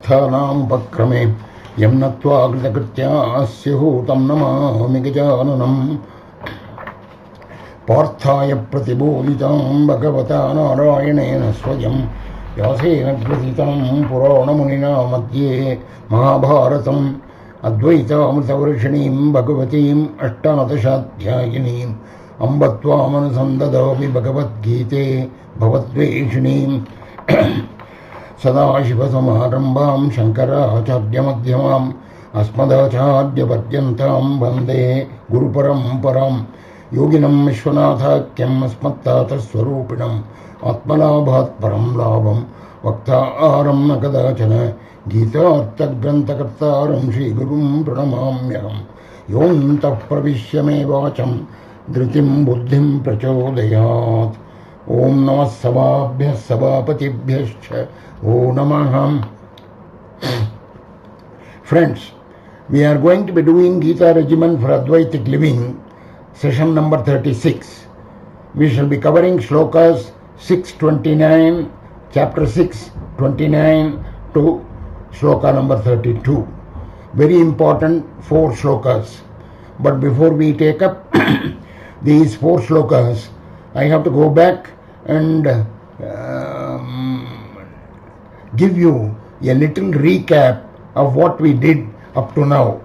तीर्थानाम् उपक्रमे यं नत्वा कृतकृत्याः स्युः तं नमामि गजाननम् पार्थाय प्रतिबोधितां भगवता नारायणेन स्वयं व्यासेन ग्रथितं पुराणमुनिना मध्ये महाभारतम् अद्वैतामृतवर्षिणीं भगवतीम् अष्टादशाध्यायिनीम् अम्ब त्वामनुसन्ददामि भगवद्गीते भवद्वेषिणीम् सदाशिवसमारम्भां शङ्कराचार्यमध्यमाम् अस्मदाचार्यपर्यन्तां वन्दे गुरुपरम्पराम् योगिनं विश्वनाथाख्यम् अस्मत्तातस्वरूपिणम् आत्मलाभात् परं लाभं वक्तारं न कदाचन गीतार्थग्रन्थकर्तारं श्रीगुरुं प्रणमाम्यहम् योऽन्तः प्रविश्य मे वाचं धृतिं बुद्धिं प्रचोदयात्। ॐ नमः सभाभ्यः सभापतिभ्यश्च ओ नमः। Friends, we are going to be doing Gita Regimen for Advaitic Living, session number 36. We shall be covering shlokas 629, chapter 6, 29 to shloka number 32. Very important 4 shlokas. But before we take up these 4 shlokas, I have to go back and give you a little recap of what we did up to now,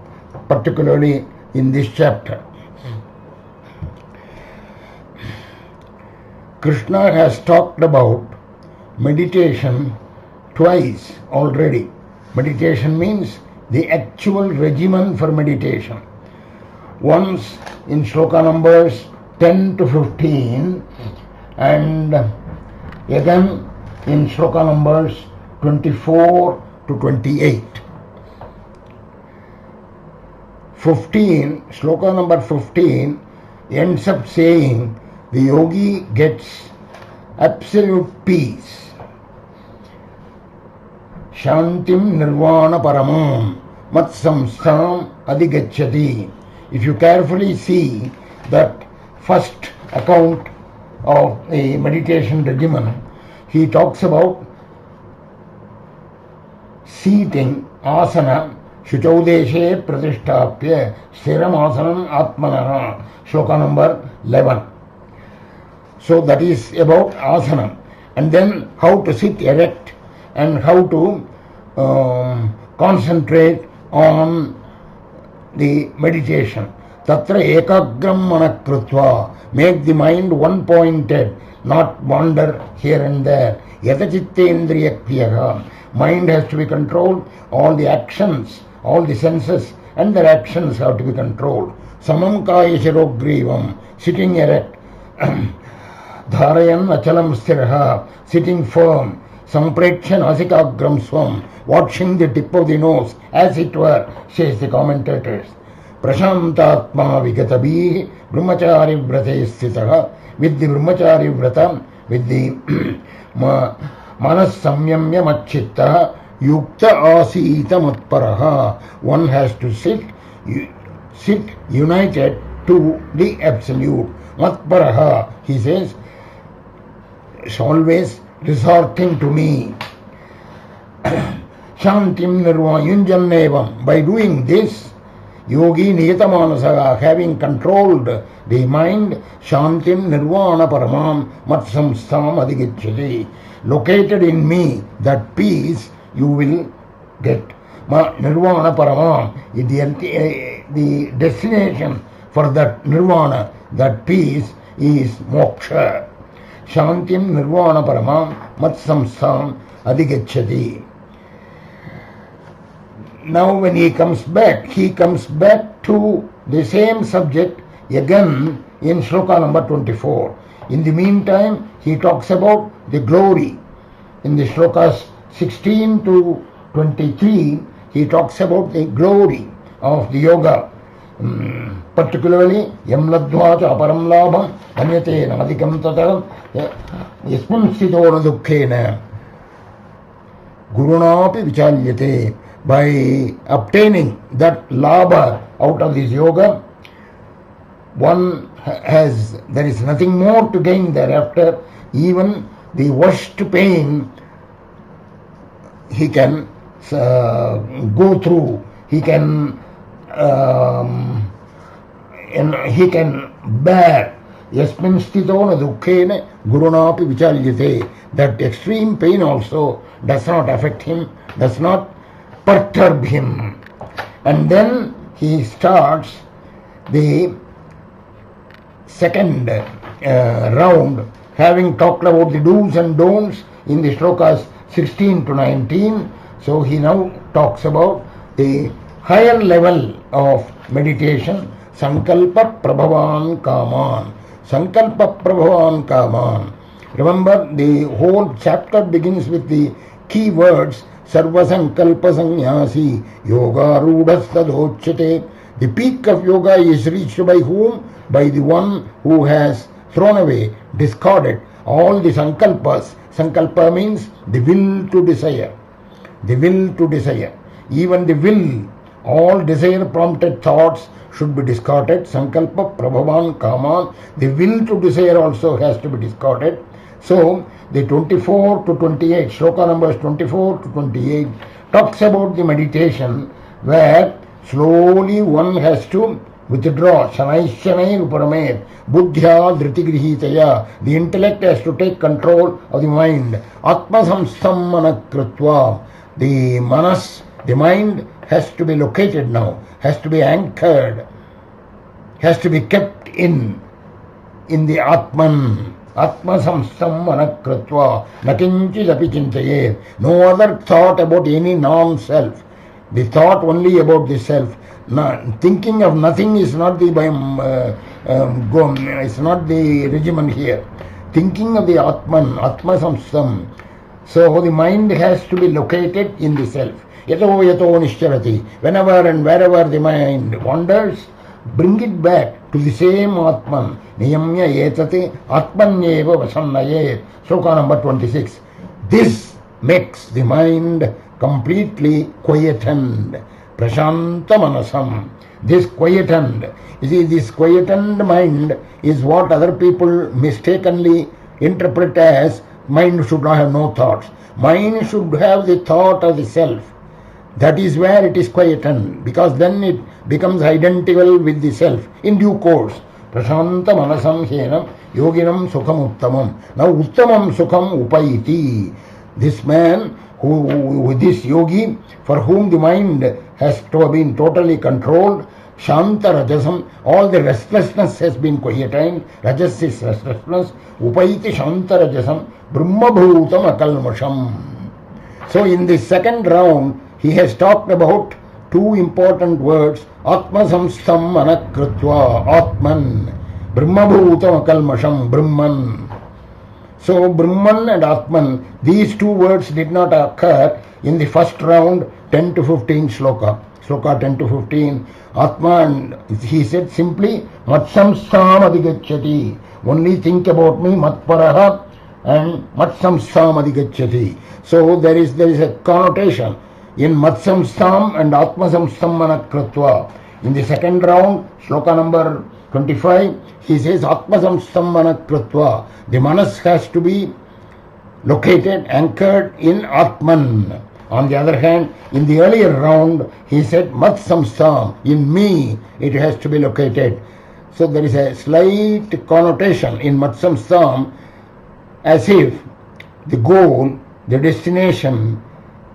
particularly in this chapter. Krishna has talked about meditation twice already. Meditation means the actual regimen for meditation. Once in shloka numbers 10 to 15 and again in shloka numbers 24 to 28. 15, shloka number 15 ends up saying the yogi gets absolute peace. Shantim nirvana paramam mat samstam adhigacchati. If you carefully see that first account of the meditation regimen, he talks about seating, asana, shuchaudeshe pratishtapya, stiram asanam atmanah, shloka number 11. So that is about asana. And then how to sit erect and how to concentrate on the meditation. Tatra ekagram manakrutva, make the mind one-pointed, not wander here and there. Yata chittendriya kriyaha, mind has to be controlled, all the actions, all the senses and their actions have to be controlled. Samam kaya shirogrivam, sitting erect. Dharayan achalam sthiraha, sitting firm. Samprekshan asikagram swam, watching the tip of the nose, as it were, says the commentators. Prashantatma vigatabhi brahmachari vrate sthitaha, with the brahmachari vrata, with the manas samyamya machitta yukta asita matparaha. One has to sit united to the absolute. Matparaha, he says, is always resorting to me. Shantim nirvana yunjannevam. By doing this, yogi niyatamanasa, having controlled the mind, shantim nirvana paramam mat samstam adhigacchati. Located in me, that peace you will get. Nirvana paramam, the destination for that nirvana, that peace is moksha. Shantim nirvana paramam mat samstam adhigacchati. Now when he comes back to the same subject again in shloka number 24. In the meantime, he talks about the glory. In the shlokas 16 to 23, he talks about the glory of the yoga. Particularly, yam ladva cha aparam labham anyate namadikam tata yasmin sthito dukkena gurunapi vichalyate. By obtaining that labha out of this yoga, there is nothing more to gain thereafter. Even the worst pain he can go through, he can he can bear. Yasmin sthito na dukkhena gurunapi vichalyate. That extreme pain also does not affect him, does not perturb him. And then he starts the second round, having talked about the do's and don'ts in the shlokas 16 to 19. So he now talks about the higher level of meditation, Sankalpa Prabhavan Kaman. Sankalpa Prabhavan Kaman. Remember, the whole chapter begins with the key words, Sarva Sankalpa Sannyasi Yoga Rudhastadochyate. The peak of yoga is reached by whom? By the one who has thrown away, discarded all the sankalpas. Sankalpa means the will to desire. The will to desire. Even the will, all desire prompted thoughts should be discarded. Sankalpa Prabhavan Kaman. The will to desire also has to be discarded. So the 24 to 28, shloka numbers 24 to 28 talks about the meditation where slowly one has to withdraw. Shanai Shanai Uparamet. Buddhya Dhritigrihitaya. The intellect has to take control of the mind. Atma Samstam Manakrutva. The manas, the mind has to be located now, has to be anchored, has to be kept in the Atman. Atma Samstam Manakrutva. Nakinchid api chintaye. No other thought about any non-self. The thought only about the self. Thinking of nothing is not the it's not the regimen here. Thinking of the Atman, Atma Samstam. So the mind has to be located in the self. Yato yato nishcharati. Whenever and wherever the mind wanders, bring it back to the same Atman. Niyamya etate Atmanyeva vasannayet. Shloka number 26. This makes the mind completely quietened. Prashanta manasam. This quietened. You see, this quietened mind is what other people mistakenly interpret as mind should not have no thoughts. Mind should have the thought of the self. That is where it is quietened, because then it becomes identical with the self in due course. Prashanta manasam henam yoginam sukham uttamam. Now uttamam sukham upaiti. This man, this yogi, for whom the mind has been totally controlled, Shanta Rajasam, all the restlessness has been quietened. Rajas is restlessness. Upaiti Shanta Rajasam, Brahma Bhutam Akalmasham. So in the second round, he has talked about two important words, Atma Samstam Manakrutva, Atman, Brahma Bhutam Akalmasham, Brahman. So Brahman and Atman, these two words did not occur in the first round, 10 to 15 shloka. Shloka 10 to 15. Atma, and he said simply, Matsamsam Adhigacchati. Only think about me, Matparaha and Matsamsam Adhigacchati. So there is a connotation in Matsamsam and Atmasamstam Manakrutva. In the second round, shloka number 25, he says Atmasamstam Manakrutva. The manas has to be located, anchored in Atman. On the other hand, in the earlier round, he said Matsamstam, in me it has to be located. So there is a slight connotation in Matsamstam as if the goal, the destination,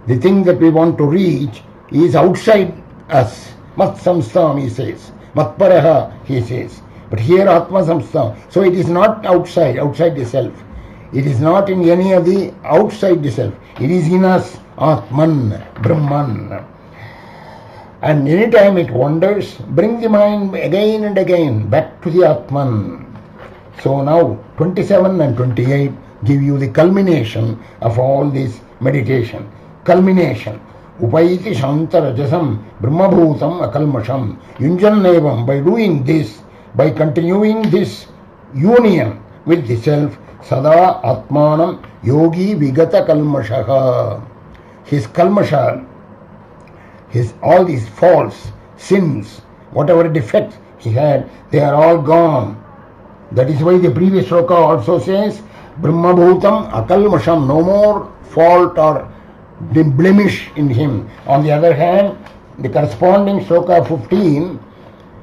the thing that we want to reach is outside us. Matsamstam, he says. Matparaha, he says. But here Atma Samstam. So it is not outside the self. It is not in any of the outside the self. It is in us, Atman, Brahman. And anytime it wanders, bring the mind again and again back to the Atman. So now 27 and 28 give you the culmination of all this meditation. Culmination. Upaiti Shanta Rajasam Brahmabhutam Akalmasham. Yunjannevam. By doing this, by continuing this union with the self, Sada Atmanam Yogi Vigata Kalmashaha. His kalmasha, all these faults, sins, whatever defects he had, they are all gone. That is why the previous shloka also says, Brahmabhutam Akalmasham, no more fault or the blemish in him. On the other hand, the corresponding sloka 15,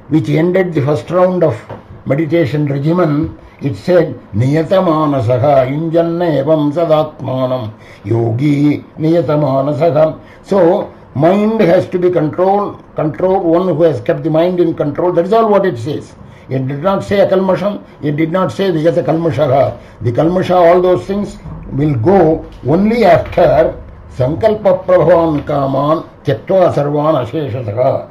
which ended the first round of meditation regimen, it said, Niyatamanasakha yunjanna evam sadatmanam yogi niyatamanasakha. So, mind has to be controlled, one who has kept the mind in control. That is all what it says. It did not say akalmasham, it did not say vijata kalmashaha. The kalmasha, all those things will go only after sankalpa prabhavan kaman tyaktva sarvan asheshasaka.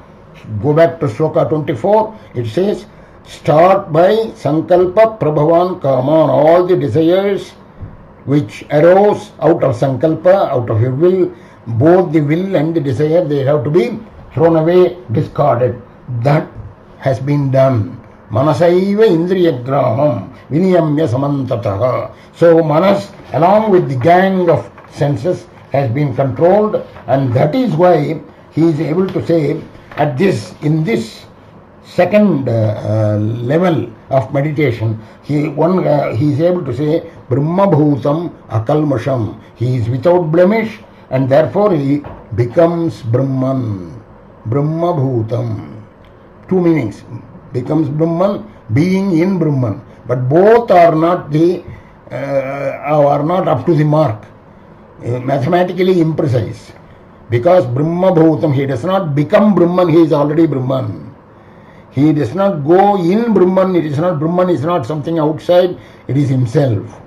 Go back to sloka 24, it says, start by sankalpa prabhavan kaman, all the desires which arose out of sankalpa, out of your will, both the will and the desire, they have to be thrown away, discarded. That has been done. Manasaiva indriya gramam viniyamya samantataha. So Manas, along with the gang of senses, has been controlled, and that is why he is able to say, in this second level of meditation, he is able to say Brahma Bhutam Akalmasham. He is without blemish, and therefore he becomes Brahman. Brahma Bhutam. Two meanings. Becomes Brahman, being in Brahman. But both are not up to the mark. Mathematically imprecise. Because Brahma Bhutam, he does not become Brahman, he is already Brahman. He does not go in Brahman, Brahman is not something outside, it is himself.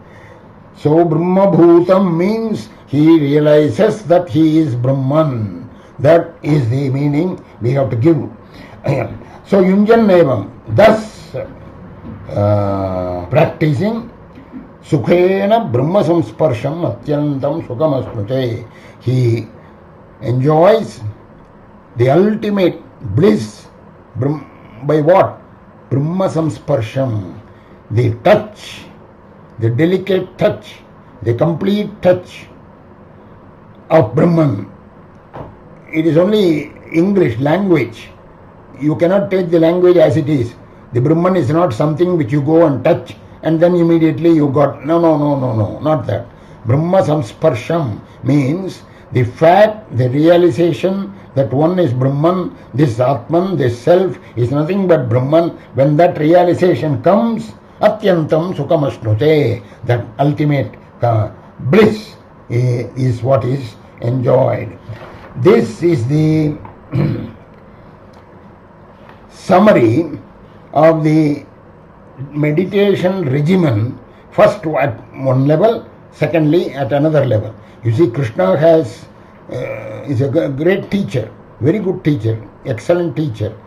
So Brahma Bhutam means he realizes that he is Brahman. That is the meaning we have to give. So Yunjan Evam, thus practicing Sukhena Brahma Samsparsham Atyantam Sukhamasnute, he enjoys the ultimate bliss by what? Brahma Samsparsham, the touch, the delicate touch, the complete touch of Brahman. It is only English language. You cannot take the language as it is. The Brahman is not something which you go and touch and then immediately you got. No, not that. Brahma Samsparsham means the fact, the realization that one is Brahman, this Atman, this self is nothing but Brahman. When that realization comes, Atyantam Sukhamasnute, that ultimate bliss is what is enjoyed. This is the summary of the meditation regimen, first at one level, secondly at another level. You see, Krishna is a great teacher, very good teacher, excellent teacher.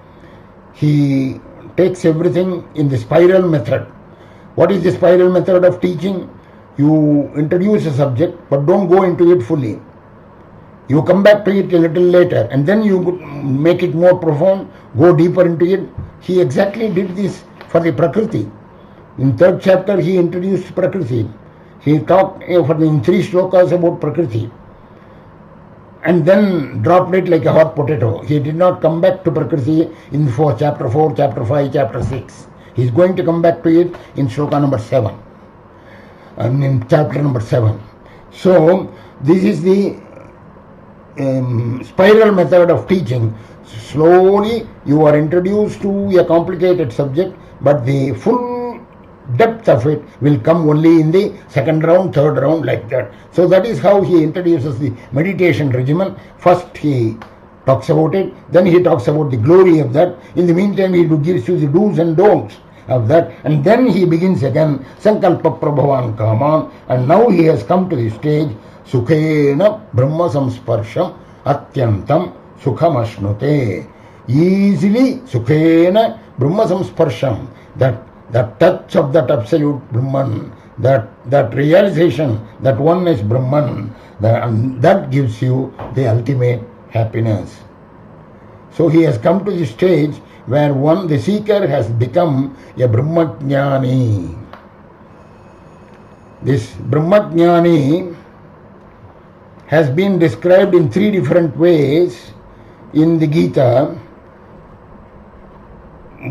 He takes everything in the spiral method. What is the spiral method of teaching? You introduce a subject, but don't go into it fully. You come back to it a little later, and then you make it more profound, go deeper into it. He exactly did this for the Prakriti. In third chapter, he introduced Prakriti. He talked in 3 slokas about Prakriti, and then dropped it like a hot potato. He did not come back to Prakriti in chapter 4, chapter 5, chapter 6. He is going to come back to it in sloka number 7, and in chapter number 7. So, this is the spiral method of teaching. Slowly you are introduced to a complicated subject, but the full depth of it will come only in the second round, third round, like that. So that is how he introduces the meditation regimen. First he talks about it, then he talks about the glory of that. In the meantime he gives you the do's and don'ts of that, and then he begins again Sankalpa Prabhavan Kaman, and now he has come to the stage Sukhena Brahma Samsparsham Atyantam Sukhamasnute. Easily Sukhena Brahma Samsparsham, that touch of that absolute Brahman, that realization that one is Brahman, that gives you the ultimate happiness. So he has come to the stage where the seeker has become a Brahmajnani. This Brahmajnani has been described in 3 different ways in the Gita.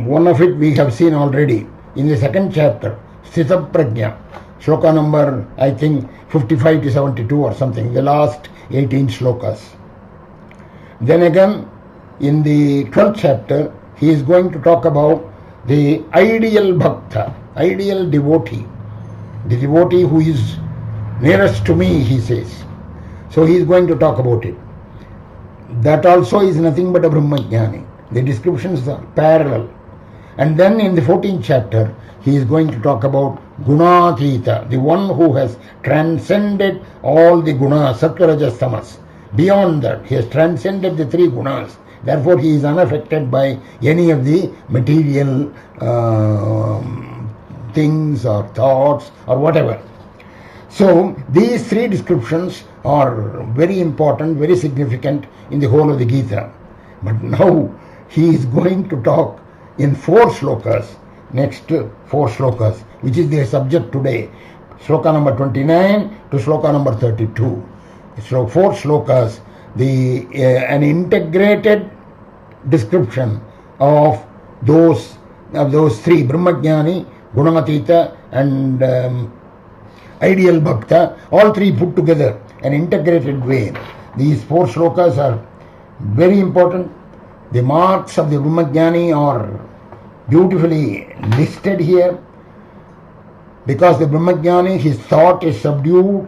One of it we have seen already in the 2nd chapter, Sthita Prajna. Shloka number, I think, 55 to 72 or something, the last 18 shlokas. Then again, in the 12th chapter, he is going to talk about the ideal bhakta, ideal devotee, the devotee who is nearest to me, he says. So he is going to talk about it. That also is nothing but a Brahmajnani. The descriptions are parallel. And then in the 14th chapter, he is going to talk about Gunatita, the one who has transcended all the gunas, Sattva, Rajas, Tamas. Beyond that, he has transcended the three gunas. Therefore, he is unaffected by any of the material things or thoughts or whatever. So, these three descriptions are very important, very significant in the whole of the Gita. But now, he is going to talk in 4 slokas, next 4 slokas, which is the subject today. Sloka number 29 to sloka number 32. So 4 slokas, an integrated description of those three, Brahmajnani, Gunatita and ideal bhakta, all three put together, an integrated way. These 4 slokas are very important. The marks of the Brahmajnani are beautifully listed here, because the Brahmajnani, his thought is subdued,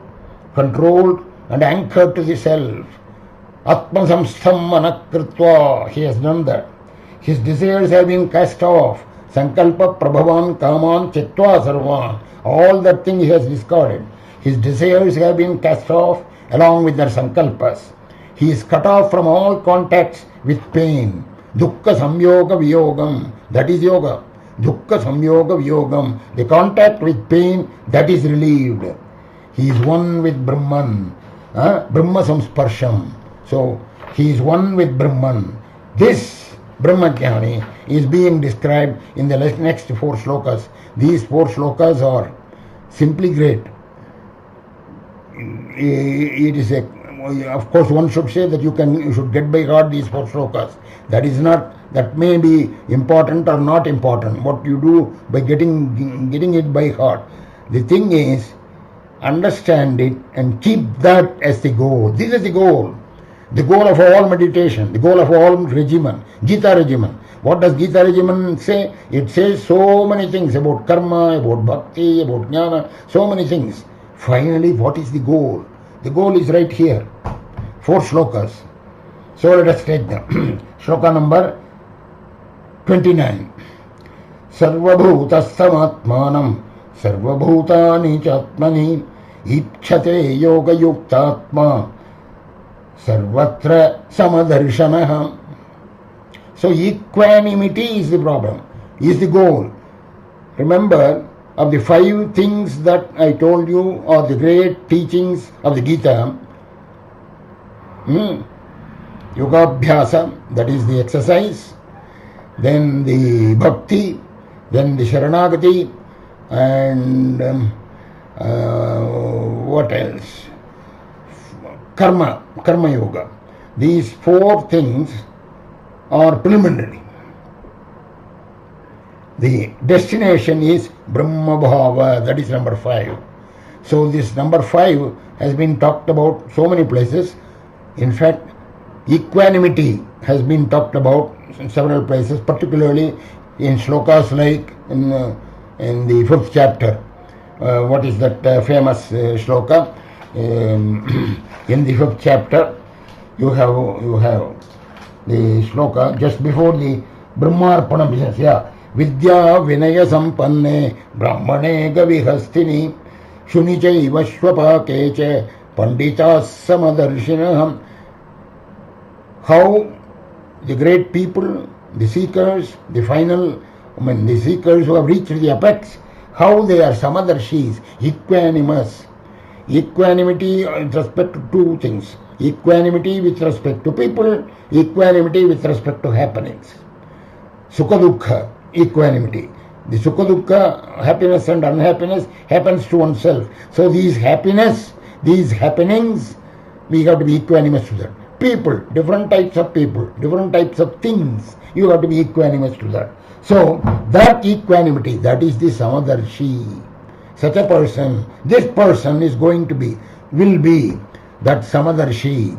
controlled and anchored to the self. Atma samstham manakritva, he has done that. His desires have been cast off. Sankalpa prabhavan kaman chetva sarvan, all that thing he has discarded. His desires have been cast off along with their sankalpas. He is cut off from all contacts with pain. Dukkha samyoga viyogam, that is yoga. Dukkha samyoga viyogam, the contact with pain, that is relieved. He is one with Brahman, Brahma samsparsham. So, he is one with Brahman. This Brahmajnani is being described in the next 4 slokas. These 4 slokas are simply great. It is of course, one should say that you should get by heart these 4 slokas. That may be important or not important, what you do by getting it by heart. The thing is, understand it and keep that as the goal. This is the goal. The goal of all meditation, the goal of all regimen, Gita regimen. What does Gita regimen say? It says so many things about karma, about bhakti, about jnana, so many things. Finally, what is the goal? The goal is right here. 4 slokas. So let us take them. Shloka number 29. Sarvabhutastamatmanam sarvabhutani chatmani ipchate yoga yuktatma sarvatra samadarshanaha. So equanimity is the problem, is the goal. Remember, of the 5 things that I told you are the great teachings of the Gita, Yogabhyasa, that is the exercise, then the bhakti, then the sharanagati, and what else? Karma yoga. These 4 things are preliminary. The destination is Brahma Bhava, that is number 5. So this number 5 has been talked about so many places. In fact, equanimity has been talked about in several places, particularly in shlokas like in the 5th chapter. What is that famous shloka? In the 5th chapter, you have the shloka just before the Brahmarpana business. Yeah. Vidya Vinaya Sampanne Brahmane Gavihastini Shunichaiva Shvapakeche Panditas Samadarshina. How the great people, the seekers, the seekers who have reached the apex, how they are samadarshis, equanimous. Equanimity with respect to 2 things. Equanimity with respect to people, equanimity with respect to happenings. Sukha dukkha, equanimity. The sukha dukkha, happiness and unhappiness happens to oneself. So these happenings, we have to be equanimous to that. People, different types of people, different types of things, you have to be equanimous to that. So that equanimity, that is the samadarshi. such a person, this person is going to be, will be that Samadarshi.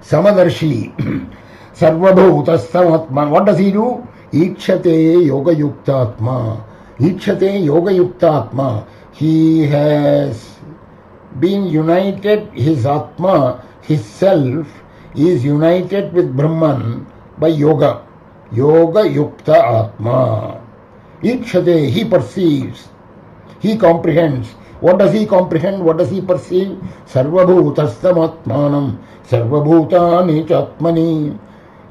Samadarshi. Sarvabhutastam. What does he do? Ikshate yoga yuktatma. Ikshate yoga yuktatma. He has been united, his Atma, his self, is united with Brahman by yoga. Yoga yukta Atma. Ikshate, he perceives, he comprehends. What does he comprehend? What does he perceive? Sarvabhutastam Atmanam. Sarvabhutani Chatmani.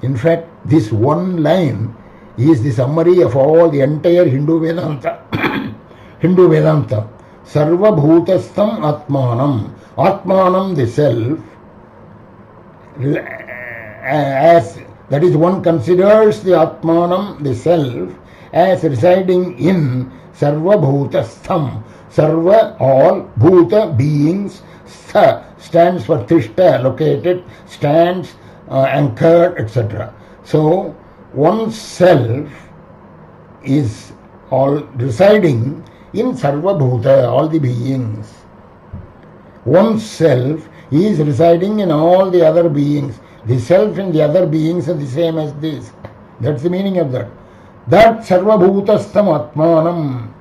In fact, this one line is the summary of all the entire Hindu Vedanta. Hindu Vedanta. Sarvabhutastam Atmanam. Atmanam, the self, as that is, one considers the Atmanam, the self, as residing in Sarvabhutastam. Sarva, all, Bhuta, beings, Stha stands for Tishta, located, stands, anchored, etc. So, oneself is all residing in Sarva Bhuta, all the beings. Oneself is residing in all the other beings. The self and the other beings are the same as this. That's the meaning of that. That Sarva Bhutastam Atmanam.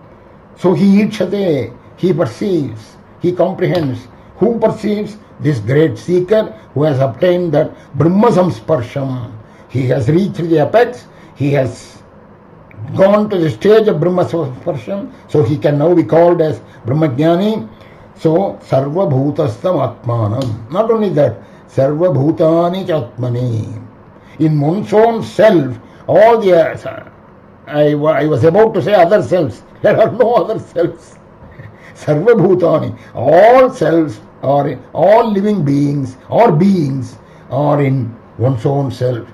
So he ikshate, he perceives, he comprehends. Who perceives? This great seeker who has obtained that Brahma Samsparsham. He has reached the apex, he has gone to the stage of Brahma Samsparsham, so he can now be called as Brahmajnani. So, Sarva Bhutastam Atmanam. Not only that, Sarva Bhutani Chatmani. In one's own self, all the I was about to say other selves. There are no other selves. Sarva Bhutani. All selves or all living beings are in one's own self.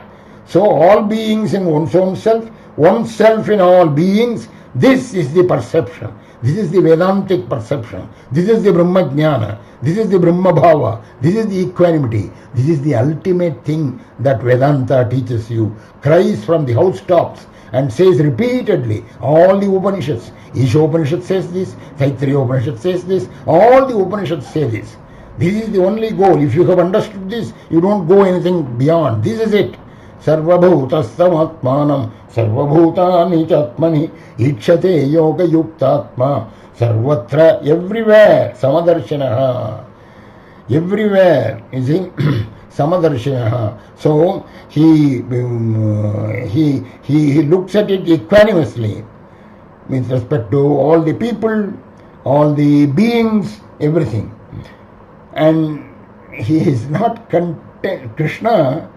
So all beings in one's own self, oneself in all beings, this is the perception. This is the Vedantic perception. This is the Brahma Jnana. This is the Brahma Bhava. This is the equanimity. This is the ultimate thing that Vedanta teaches you. Cries from the housetops and says repeatedly, all the Upanishads. Isha Upanishad says this, Taittiriya Upanishad says this, all the Upanishads say this. This is the only goal. If you have understood this, you don't go anything beyond. This is it. Sarvabhutastam Atmanam, Sarvabhutani Chatmani, Ikshate Yoga Yuktatma, Sarvatra, everywhere, Samadarshinaha. Everywhere is in Samadarshinaha. So he looks at it equanimously with respect to all the people, all the beings, everything. And he is not content. Krishna,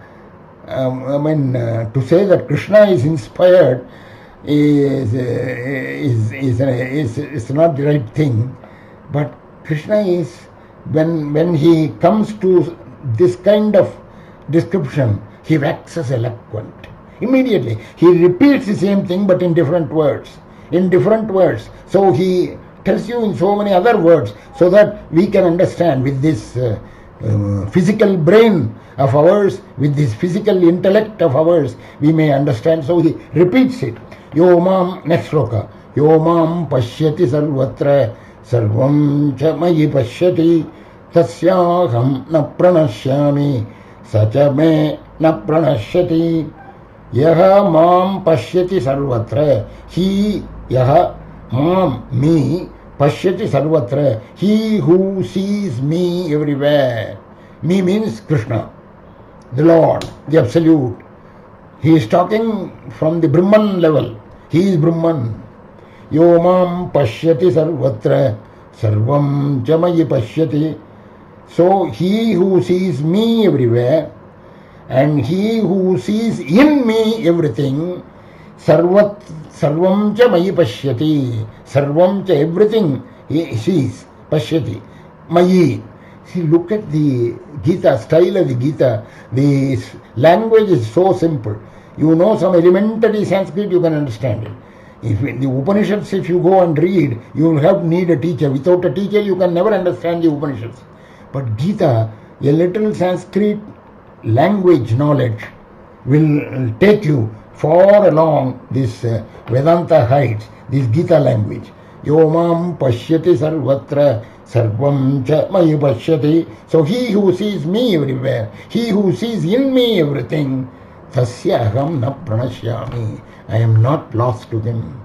to say that Krishna is inspired is not the right thing. But Krishna is, when he comes to this kind of description, he waxes eloquent. Immediately, he repeats the same thing but in different words. So he tells you in so many other words so that we can understand with this physical brain of ours, with this physical intellect of ours, we may understand. So he repeats it. Yo mam, next sloka. Yo mam pashyati sarvatra sarvam cha mayi pashyati tasyaham na pranashyami sacha me na pranashyati. Yaha mam pashyati sarvatra. He, yaha, mam, me, pashyati sarvatra. He who sees me everywhere. Me means Krishna, the Lord, the Absolute. He is talking from the Brahman level. He is Brahman. Yo mam pashyati sarvatra sarvam jamayi pashyati. So he who sees me everywhere and he who sees in me everything, sarvam cha mayi pashyati. Sarvam cha, everything he sees, pashyati. Mayi. See, look at the Gita, style of the Gita. The language is so simple. You know some elementary Sanskrit, you can understand it. If the Upanishads, if you go and read, you will need a teacher. Without a teacher, you can never understand the Upanishads. But Gita, a little Sanskrit language knowledge will take you far along this Vedanta heights, this Gita language. Yo mam pashyati sarvatra sarvam cha mayi pashyati. So he who sees me everywhere, he who sees in me everything, tasya aham na pranashyami. I am not lost to him.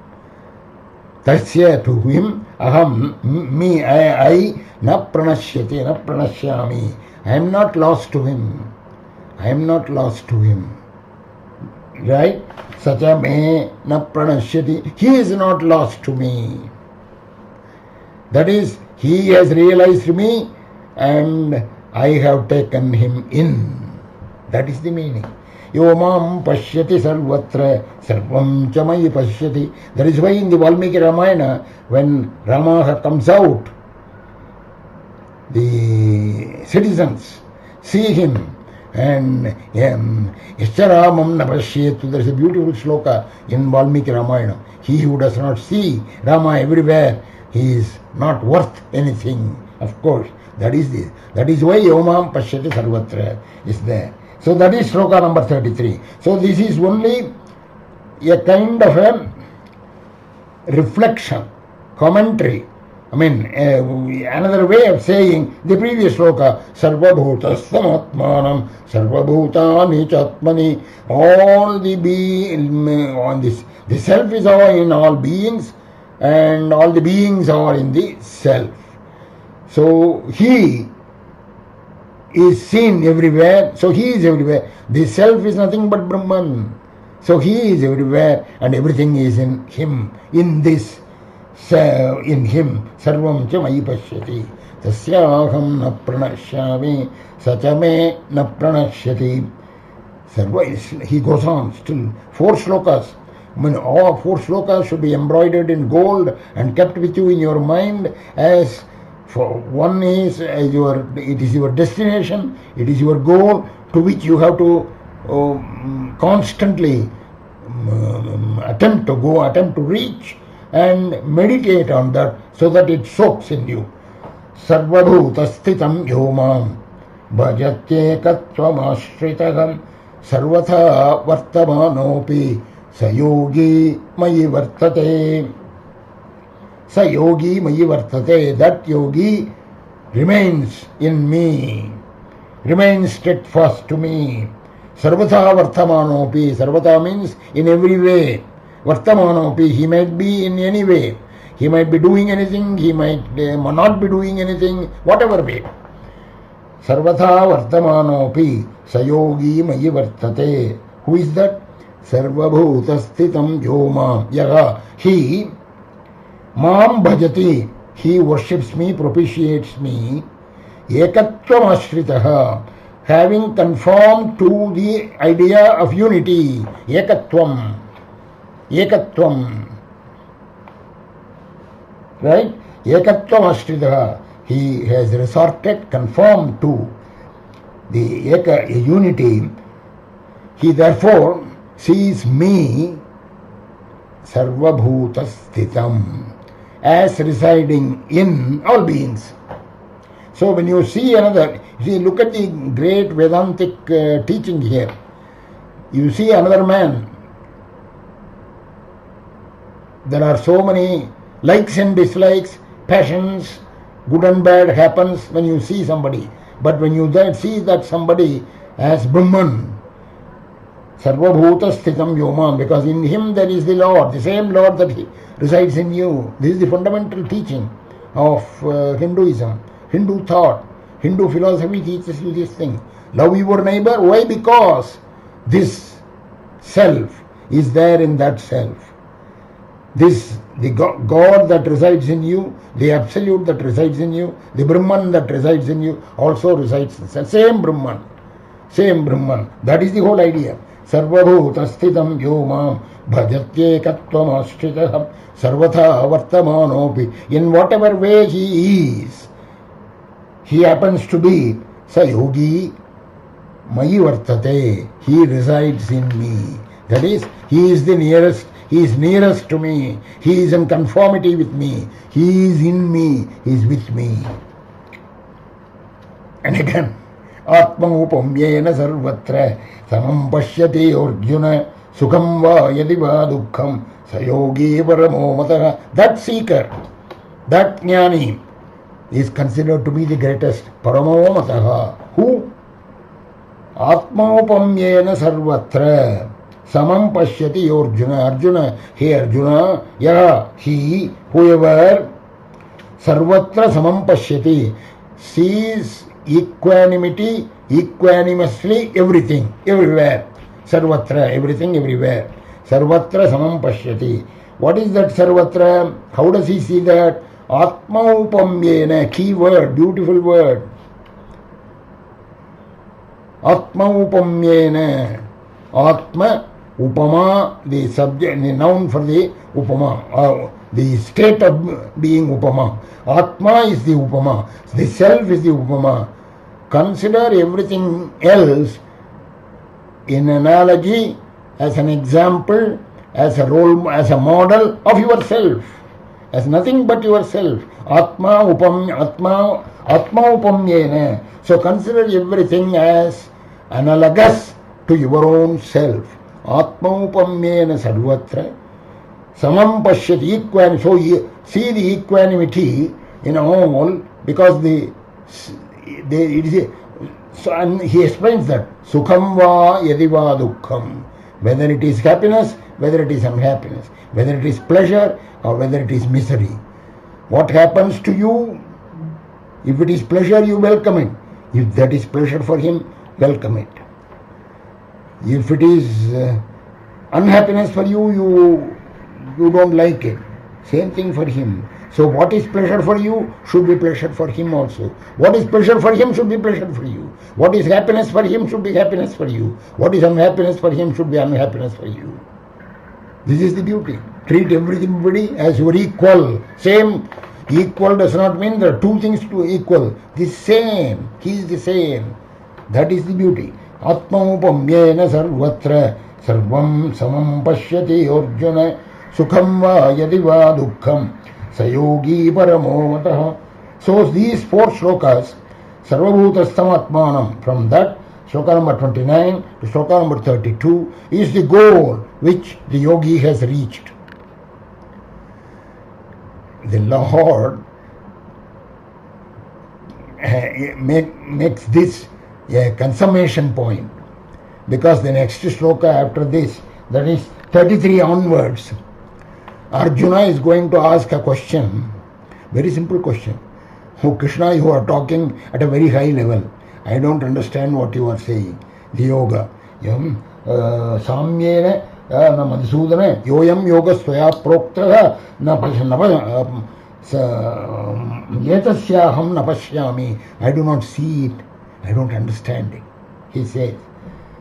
Tasya, to him, aham, me, I na pranashyati, na pranashyami. I am not lost to him. I am not lost to him. Right? Sacha me na pranashyati. He is not lost to me. That is, he has realized me and I have taken him in. That is the meaning. Yo mam pashyati sarvatra sarvam cha mayi pashyati. That is why in the Valmiki Ramayana, when Rama comes out, the citizens see him and Yascharamam na pashyatu. There is a beautiful sloka in Valmiki Ramayana. He who does not see Rama everywhere, he is not worth anything. Of course, that is this. That is why Yomam Pashyati Sarvatra is there. So that is sloka number 33. So this is only a kind of a reflection, commentary. I mean, another way of saying the previous sloka, Sarvabhutassamatmanam, Sarvabhutani Chatmani, all the being on this. The self is all in all beings, and all the beings are in the self. So he is seen everywhere, so he is everywhere. The self is nothing but Brahman. So he is everywhere and everything is in him, in this, in him. Sarvam cha mayi pashyati. Tasyaham na pranashyami. Sacha me na pranashyati. Sarva, he goes on still. 4 slokas. I mean, all 4 slokas should be embroidered in gold and kept with you in your mind as for one is it is your destination, it is your goal to which you have to constantly attempt to reach and meditate on that so that it soaks in you. Sarvabhuta sthitam yomam bhajatyekatvam ashritaham sarvatha vartamanopi sayogi mayi vartate. Sayogi mayi vartate. That yogi remains in me, remains steadfast to me. Sarvatha vartamanopi. Sarvatha means in every way. Vartamanopi, he might be in any way. He might be doing anything, he might not be doing anything, whatever way. Sarvatha vartamanopi sayogi mayi vartate. Who is that? Sarvabhuta sthitam yoma. Yaha, he, mam bhajati, he worships me, propitiates me, ekatvam ashritaha, having conformed to the idea of unity. Ekatvam. Right? Ekatvam ashritaha. He has resorted, conformed to the unity. He therefore sees me, sarvabhuta sthitam, as residing in all beings. So when you see another, look at the great Vedantic teaching here. You see another man. There are so many likes and dislikes, passions, good and bad happens when you see somebody. But when you then see that somebody as Brahman, Sarvabhuta sthitam yomam, because in him there is the Lord, the same Lord that he resides in you. This is the fundamental teaching of Hinduism, Hindu thought. Hindu philosophy teaches you this thing. Love your neighbor. Why? Because this self is there in that self. This, the God that resides in you, the Absolute that resides in you, the Brahman that resides in you also resides in the same Brahman. Same Brahman. That is the whole idea. Sarvabhuta sthitam yomam bhajatyekatvam ashtritaham sarvatha vartamanopi. In whatever way he is, he happens to be sayogi mayi vartate. He resides in me. That is, he is the nearest. He is nearest to me. He is in conformity with me. He is in me. He is with me. And again, Atma upamyena sarvatra samam pashyati Arjuna Sukham va yadi va dukkham sayogi paramo matah. That seeker, that jnani is considered to be the greatest. Paramo matah. Who? Atmaupamyena sarvatra samam pashyati Arjuna. Arjuna, hey Arjuna, yeah, he, whoever, sarvatra samam pashyati, sees equanimity, equanimously everything, everywhere. Sarvatra, everything, everywhere. Sarvatra samam pashyati. What is that sarvatra? How does he see that? Atmaupamyena, key word, beautiful word. Atmaupamyena. Atma, upama, the subject, the noun for the upama, the state of being upama. Atma is the upama, the self is the upama. Consider everything else in analogy, as an example, as a role, as a model of yourself, as nothing but yourself. Atma upamyena. So consider everything as analogous to your own self. Atma upamyena sarvatra samam pashyati, equanimity. So see the equanimity in all, because it is so, and he explains that sukham va yadi va dukkham, whether it is happiness, whether it is unhappiness, whether it is pleasure or whether it is misery. What happens to you? If it is pleasure, you welcome it. If that is pleasure for him, welcome it. If it is unhappiness for you, you don't like it. Same thing for him. So what is pleasure for you should be pleasure for him also. What is pleasure for him should be pleasure for you. What is happiness for him should be happiness for you. What is unhappiness for him should be unhappiness for you. This is the beauty. Treat everybody as your equal. Same. Equal does not mean there are two things to equal. The same. He is the same. That is the beauty. Atmaupamyena sarvatra sarvam samam pashyati Arjuna sukham va yadi va dukkham sayogi paramo matah. So these four shlokas, sarvabhutastam atmanam, from that shloka number 29 to shloka number 32 is the goal which the yogi has reached. The Lord makes this a consummation point, because the next shloka after this, that is 33 onwards, Arjuna is going to ask a question, very simple question. Oh Krishna, you are talking at a very high level. I don't understand what you are saying. The yoga. Samyena na madhusudana yoyam yoga swaya proktaha na yetasyaham na pashyami. I do not see it. I don't understand it, he says.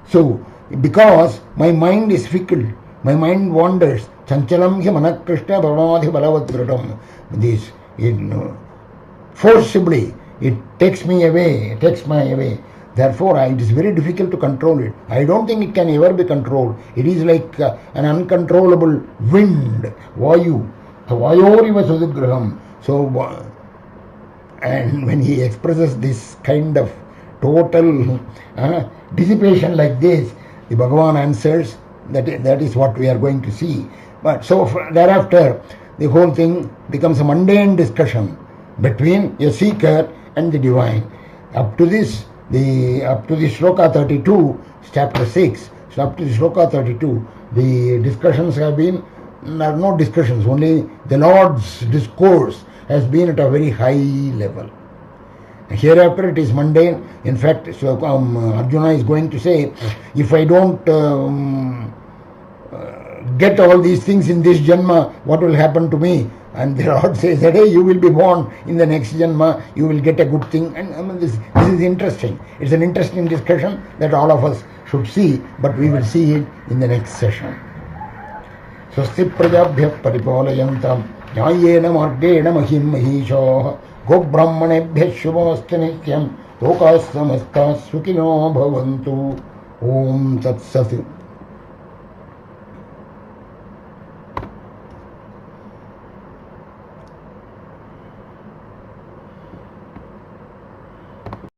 So, because my mind is fickle, my mind wanders. Chanchalam hi manak krishna bhavamadhi balavadritam. This, forcibly, it takes me away, takes my away. Therefore, it is very difficult to control it. I don't think it can ever be controlled. It is like an uncontrollable wind, vayu. Vayoriva sudugraham. So, and when he expresses this kind of total dissipation like this, the Bhagavan answers that is what we are going to see. But so thereafter, the whole thing becomes a mundane discussion between a seeker and the divine. Up to the shloka 32, chapter 6, so up to the shloka 32, the discussions have been, no discussions, only the Lord's discourse has been at a very high level. Hereafter it is mundane. In fact, Arjuna is going to say, if I don't get all these things in this Janma, what will happen to me? And the Lord says that, hey, you will be born in the next Janma, you will get a good thing. And this is interesting. It's an interesting discussion that all of us should see, but we will see it in the next session. Swasti prajabhya paripalayantam nyayena margena mahim mahishoha गोब्राह्मणेभ्यः शुभमस्तु नित्यं लोकाः समस्ताः सुखिनो भवन्तु। ओम तत्सत्।